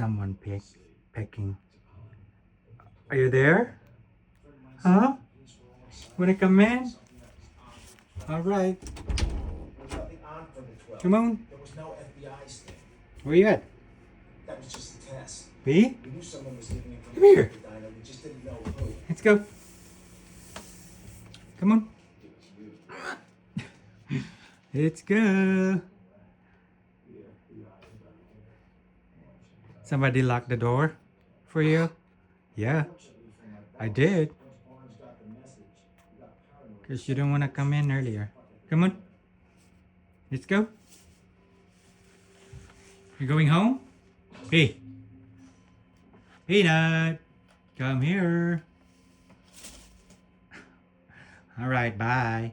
someone pecking. Are you there? Huh? Wanna come in? All right. Come on. Where you at? B? Come here. Let's go. Come on. Let's go. Somebody locked the door for you? Yeah, I did. Because you didn't want to come in earlier. Come on. Let's go. You're going home? Hey. Peanut. Come here. All right, bye.